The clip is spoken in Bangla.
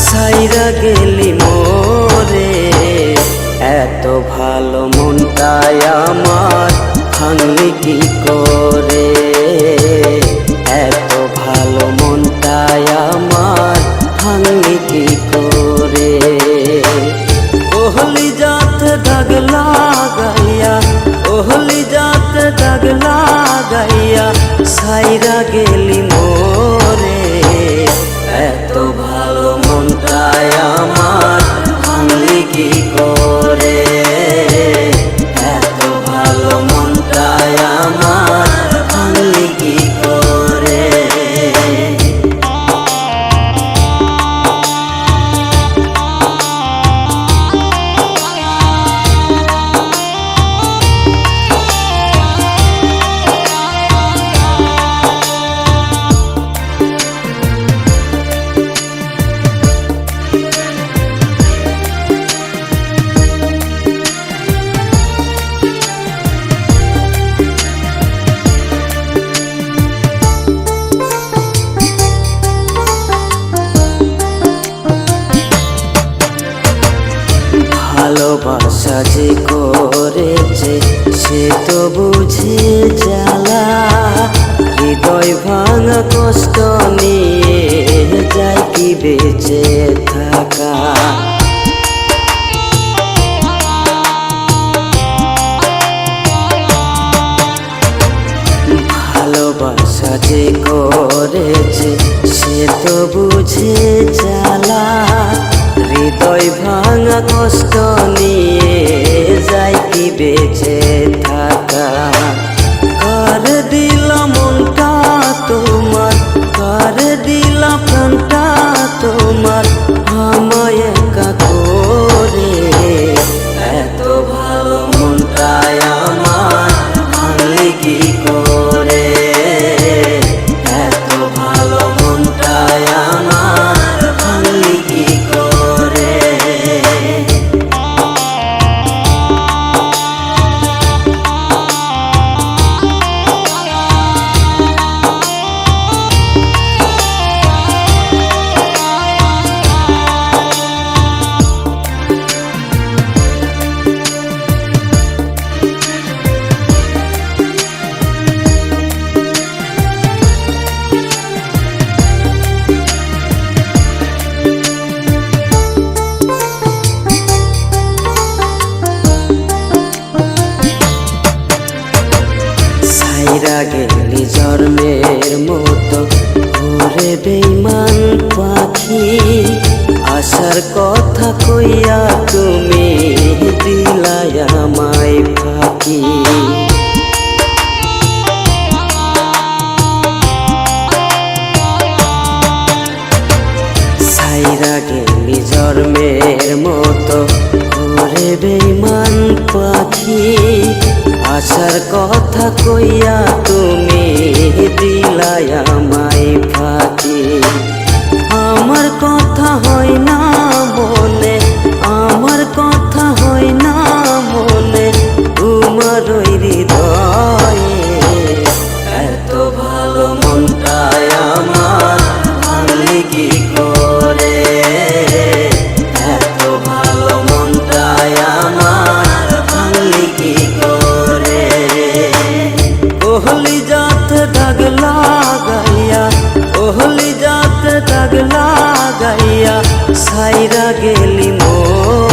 সাইরা গেলি মোরে। এত ভালো মনটাই আমার ভাঙলি কি করে, এত ভালো মনটাই আমার ভাঙলি কি করে। ওহলি যাত দাগ লাগাইয়া, ওহলি যাত দাগ লাগাইয়া সাইরা গেলি মোরে। এত ভালো মনটাই আমার ভাঙলি কি করে, এত ভালো মনটাই আমার ভাঙলি কি করে। ভালোবাসা যে করেছে সে তো বুঝে জ্বালা, হৃদয় ভাঙা কষ্ট নিয়ে যায় কি বেঁচে থাকা। ভালোবাসা যে করেছে সে তো বুঝে জ্বালা, হৃদয় ভাঙা কষ্ট নিয়ে যায় কি বেঁচে থাকা। কার দিলা মনটা তোমার, কার দিলা প্রাণটা তোমার আমায় একা করে। এত ভালো মনটাই আমার ভাঙলি কি করে, এত ভালো মনটাই আমার ভাঙলি কি করে। সাইরা গেলি জন্মের মতো ঘুরে বেইমান পাখি, আসার কথা কইয়া তুমি দিলাই আমায় ফাঁকি। সাইরা গেলি জন্মের মতো ঘুরে বেইমান পাখি, আসার কথা কইয়া তুমি দিলাই আমায় ফাঁকি। আমার কথা হয় না মনে, আমার কথা হয় না মনে তোমার ওই হৃদয়ে। এত ভালো মনটাই আমার ভাঙলি কি করে, এত ভালো মনটাই আমার ভাঙলি কি করে। ওহলি যাত দাগ লাগাইয়া, ওহলি যাত দাগ লাগাইয়া সাইরা গেলি মোর।